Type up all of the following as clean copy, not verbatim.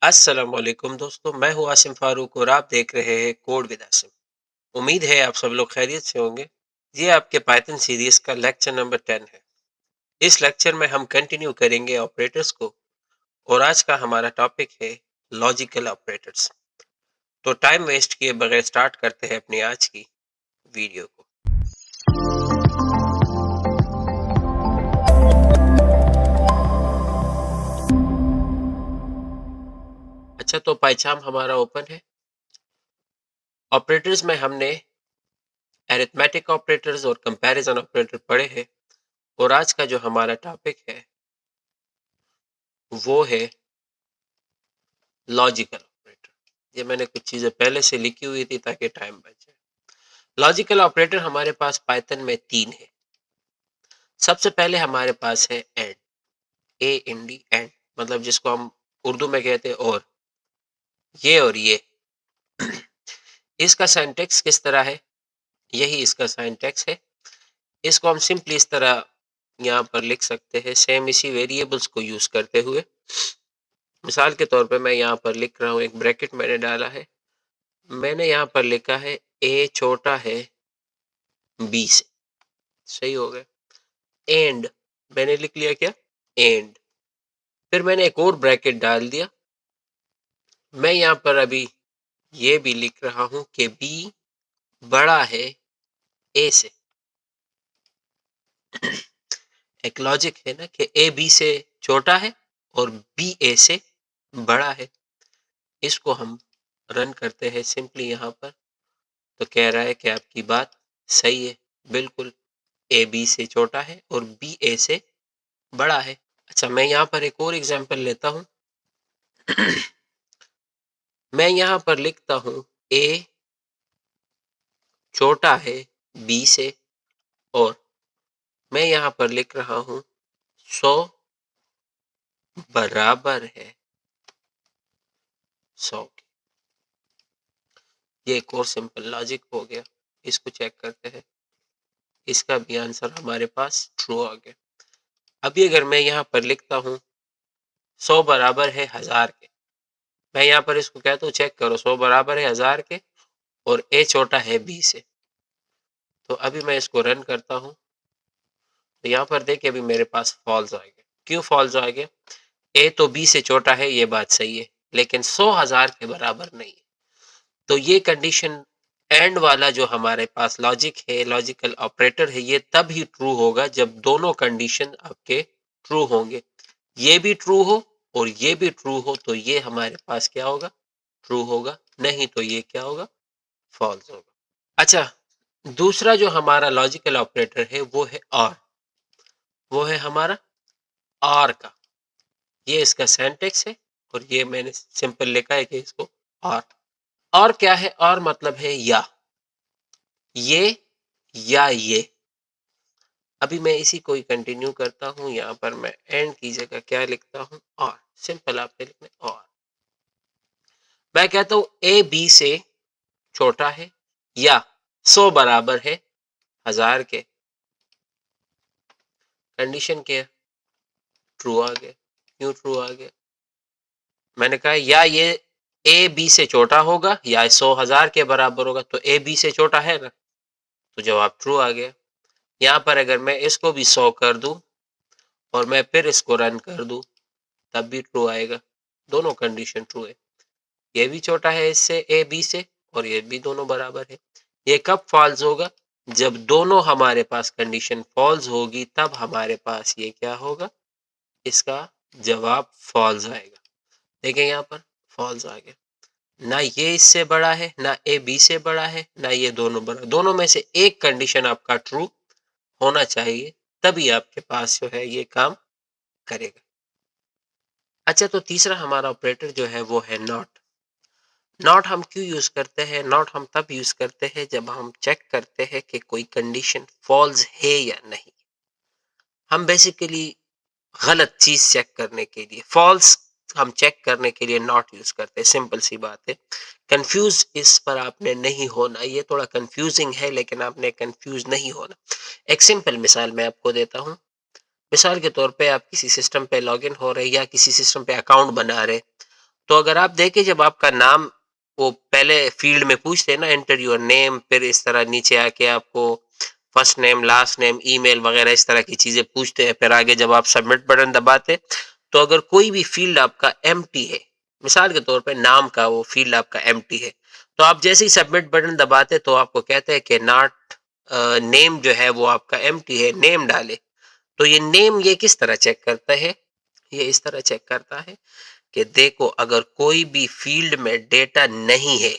अस्सलामुअलैकुम दोस्तों, मैं हूँ आसिम फारूक और आप देख रहे हैं कोड विद आसिम। उम्मीद है आप सब लोग खैरियत से होंगे। ये आपके पाइथन सीरीज का लेक्चर नंबर 10 है। इस लेक्चर में हम कंटिन्यू करेंगे ऑपरेटर्स को और आज का हमारा टॉपिक है लॉजिकल ऑपरेटर्स। तो टाइम वेस्ट किए बगैर स्टार्ट करते हैं अपनी आज की वीडियो को। अच्छा, तो पाइचाम हमारा ओपन है। ऑपरेटर्स में हमने अरिथमेटिक ऑपरेटर्स और कंपैरिजन ऑपरेटर पढ़े हैं और आज का जो हमारा टॉपिक है वो है लॉजिकल ऑपरेटर। ये मैंने कुछ चीजें पहले से लिखी हुई थी ताकि टाइम बचे। लॉजिकल ऑपरेटर हमारे पास पाइथन में 3 है। सबसे पहले हमारे पास है and, A N D and, मतलब जिसको हम उर्दू में कहते हैं और ये इसका सिंटैक्स किस तरह है, यही इसका सिंटैक्स है। इसको हम सिंपली इस तरह यहाँ पर लिख सकते हैं, सेम इसी वेरिएबल्स को यूज करते हुए। मिसाल के तौर पे मैं यहाँ पर लिख रहा हूँ, एक ब्रैकेट मैंने डाला है, मैंने यहाँ पर लिखा है ए छोटा है बी से, सही हो गया। एंड मैंने लिख लिया क्या, एंड। फिर मैंने एक और ब्रैकेट डाल दिया। मैं यहाँ पर अभी ये भी लिख रहा हूं कि बी बड़ा है ए से। एक लॉजिक है ना कि ए बी से छोटा है और बी ए से बड़ा है। इसको हम रन करते हैं सिंपली यहाँ पर, तो कह रहा है कि आपकी बात सही है, बिल्कुल ए बी से छोटा है और बी ए से बड़ा है। अच्छा, मैं यहाँ पर एक और एग्जांपल लेता हूँ। मैं यहाँ पर लिखता हूँ ए छोटा है बी से और मैं यहाँ पर लिख रहा हूँ 100 बराबर है 100 के। ये एक और सिंपल लॉजिक हो गया। इसको चेक करते हैं, इसका भी आंसर हमारे पास ट्रू आ गया। अभी अगर मैं यहाँ पर लिखता हूँ 100 बराबर है 1000 के, मैं यहाँ पर इसको कहता हूँ चेक करो 100 बराबर है 1000 के और ए छोटा है बी से, तो अभी मैं इसको रन करता हूँ तो यहाँ पर देखिए अभी मेरे पास फॉल्स आ गया। क्यों फॉल्स आ गया? ए तो बी से छोटा है, ये बात सही है, लेकिन 100,000 के बराबर नहीं है। तो ये कंडीशन एंड वाला जो हमारे पास लॉजिक है, लॉजिकल ऑपरेटर है, ये तब ही ट्रू होगा जब दोनों कंडीशन आपके ट्रू होंगे। ये भी ट्रू हो और ये भी ट्रू हो, तो ये हमारे पास क्या होगा, ट्रू होगा। नहीं तो ये क्या होगा, फॉल्स होगा। अच्छा, दूसरा जो हमारा लॉजिकल ऑपरेटर है वो है और, वो है हमारा और का। ये इसका सिंटैक्स है और ये मैंने सिंपल लिखा है कि इसको और क्या है, और मतलब है या, ये या ये। अभी मैं इसी को ही कंटिन्यू करता हूं। यहाँ पर मैं एंड की जगह क्या लिखता हूं, और। सिंपल आपने लिखना और। मैं कहता हूं ए बी से छोटा है या 100 बराबर है 1000 के। कंडीशन क्या, ट्रू आ गया। क्यों ट्रू आ गया? मैंने कहा या ये ए बी से छोटा होगा या 100,000 के बराबर होगा, तो ए बी से छोटा है ना, तो जवाब ट्रू आ गया। यहाँ पर अगर मैं इसको भी 100 कर दूं और मैं फिर इसको रन कर दूं, तब भी ट्रू आएगा। दोनों कंडीशन ट्रू है। ये भी छोटा है इससे, ए बी से, और ये भी दोनों बराबर है। ये कब फॉल्स होगा? जब दोनों हमारे पास कंडीशन फॉल्स होगी, तब हमारे पास ये क्या होगा, इसका जवाब फॉल्स आएगा। देखें यहाँ पर फॉल्स आ गया। ना ये इससे बड़ा है, ना ए बी से बड़ा है, ना ये दोनों बड़ा। दोनों में से एक कंडीशन आपका ट्रू होना चाहिए, तभी आपके पास जो है ये काम करेगा। अच्छा, तो तीसरा हमारा ऑपरेटर जो है वो है नॉट। नॉट हम क्यों यूज करते हैं? नॉट हम तब यूज करते हैं जब हम चेक करते हैं कि कोई कंडीशन फॉल्स है या नहीं। हम बेसिकली गलत चीज चेक करने के लिए, फॉल्स हम चेक करने के लिए नॉट यूज करते हैं। सिंपल सी बात है। कंफ्यूज इस पर आपने नहीं होना। ये थोड़ा कंफ्यूजिंग है लेकिन आपने कंफ्यूज नहीं होना। एक सिंपल मिसाल मैं आपको देता हूँ। मिसाल के तौर पे आप किसी सिस्टम पे लॉगिन हो रहे या किसी सिस्टम पे अकाउंट बना रहे, तो अगर आप देखें जब आपका नाम वो पहले फील्ड में पूछते हैं ना, एंटर योर नेम, फिर इस तरह नीचे आके आपको first name, last name, email वगैरह इस तरह की चीजें पूछते हैं, फिर आगे जब आप सबमिट बटन दबाते तो अगर कोई भी फील्ड आपका एम्प्टी है, मिसाल के तौर पे नाम का वो फील्ड आपका एम्प्टी है, तो आप जैसे ही सबमिट बटन दबाते तो आपको कहते हैं कि नॉट नेम जो है वो आपका एम्प्टी है, नेम डाले। तो ये नेम ये किस तरह चेक करता है, ये इस तरह चेक करता है कि देखो अगर कोई भी फील्ड में डेटा नहीं है,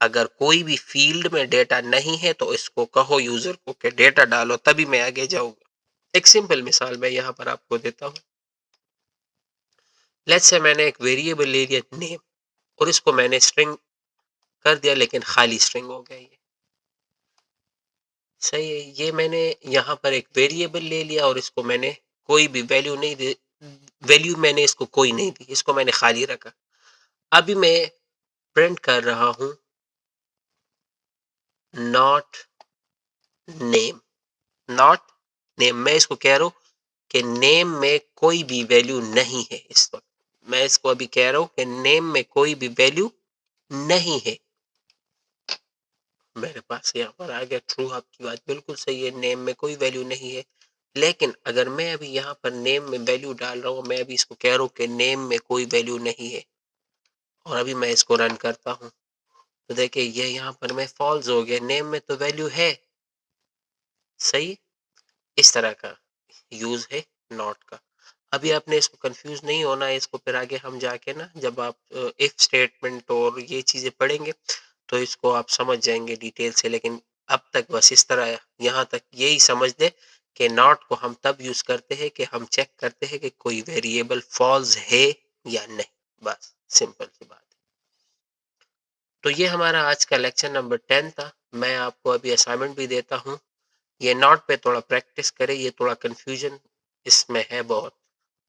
अगर कोई भी फील्ड में डेटा नहीं है तो इसको कहो यूजर को कि डेटा डालो तभी मैं आगे जाऊंगा। एक सिंपल मिसाल मैं यहां पर आपको देता हूं। लेट्स से मैंने एक वेरिएबल ले लिया नेम और इसको मैंने स्ट्रिंग कर दिया, लेकिन खाली स्ट्रिंग हो गया ये। सही है, ये मैंने यहाँ पर एक वेरिएबल ले लिया और इसको मैंने कोई भी वैल्यू नहीं दे, वैल्यू मैंने इसको कोई नहीं दी, इसको मैंने खाली रखा। अभी मैं प्रिंट कर रहा हूं नॉट नेम, नॉट नेम, मैं इसको कह रहा हूं कि नेम में कोई भी वैल्यू नहीं है इस वक्त। मैं इसको अभी कह रहा हूं कि नेम में कोई भी वैल्यू नहीं है। मेरे पास यहाँ पर आ गया ट्रू, आपकी बात बिल्कुल सही है, नेम में कोई वैल्यू नहीं है। लेकिन अगर मैं अभी यहाँ पर नेम में वैल्यू डाल रहा हूँ, मैं अभी इसको कह रहा हूँ कि नेम में कोई वैल्यू नहीं है, और अभी मैं इसको रन करता हूँ तो देखिए ये यहाँ पर मैं फॉल्स हो गया, नेम में तो वैल्यू है। सही, इस तरह का यूज है नॉट का। अभी आपने इसको कंफ्यूज नहीं होना है, इसको फिर आगे हम जाके ना जब आप इफ स्टेटमेंट और ये चीजें पढ़ेंगे तो इसको आप समझ जाएंगे डिटेल से। लेकिन अब तक बस इस तरह यहाँ तक यही समझ ले कि नॉट को हम तब यूज करते हैं कि हम चेक करते हैं कि कोई वेरिएबल फॉल्स है या नहीं, बस सिंपल सी बात है। तो ये हमारा आज का लेक्चर नंबर 10 था। मैं आपको अभी असाइनमेंट भी देता हूँ, ये नॉट पे थोड़ा प्रैक्टिस करें, ये थोड़ा कंफ्यूजन इसमें है बहुत।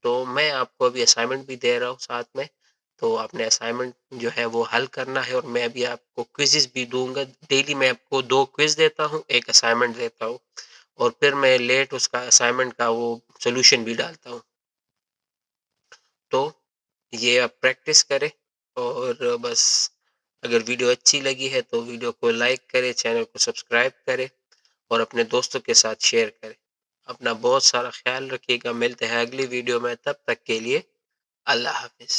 तो मैं आपको अभी असाइनमेंट भी दे रहा हूँ साथ में, तो आपने असाइनमेंट जो है वो हल करना है, और मैं अभी आपको क्विज़ेस भी दूंगा। डेली मैं आपको 2 क्विज देता हूँ, एक असाइनमेंट देता हूँ, और फिर मैं लेट उसका असाइनमेंट का वो सोल्यूशन भी डालता हूँ। तो ये आप प्रैक्टिस करें, और बस अगर वीडियो अच्छी लगी है तो वीडियो को लाइक करें, चैनल को सब्सक्राइब करें और अपने दोस्तों के साथ शेयर करें। अपना बहुत सारा ख्याल रखिएगा, मिलते हैं अगली वीडियो में, तब तक के लिए अल्लाह हाफिज।